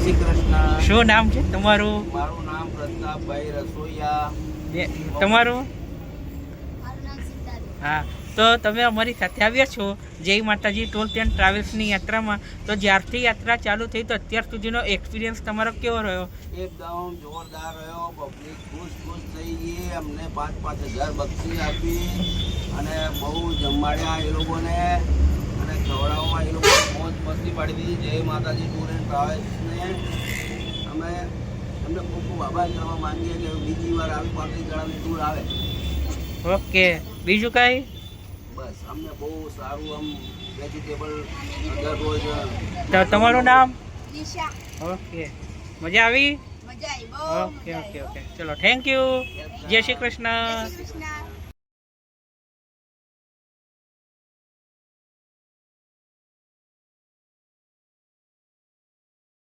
શ્રી કૃષ્ણ. શું નામ છે તમારું? મારું નામ પ્રતાપભાઈ રસોઈયા. તમારું? હા, તો તમે અમારી સાથે આવ્યા છો જય માતાજી ટૂર્સ એન્ડ ટ્રાવેલ્સની યાત્રામાં. તો જ્યારથી યાત્રા ચાલુ થઈ તો અત્યાર સુધીનો એક્સપિરિયન્સ તમારો કેવો રહ્યો? એકદમ જોરદાર રહ્યો. પબ્લિક ખુશ થઈ ગઈ. અમને 5,000 બક્ષી આપી અને બહુ જમાડ્યા એ લોકોને અને ખવડાવવામાં એ લોકો મોજ મસ્તી પાડી દીધી. જય માતાજી ટૂર એન્ડ ટ્રાવેલ્સને અમે એમને ખૂબ ખૂબ આભાર કરવા માંગીએ કે બીજી વાર આવી 35 જણાની ટૂર આવે. ઓકે, બીજું કાંઈ? બસ અમને બહુ સારું આમ વેજીટેબલ દરરોજ. તો તમારું નામ? દિશા. ઓકે, મજા આવી? મજા આવી બહુ. ઓકે ઓકે ઓકે, ચલો થેન્ક યુ. જય શ્રી કૃષ્ણ. જય શ્રી કૃષ્ણ.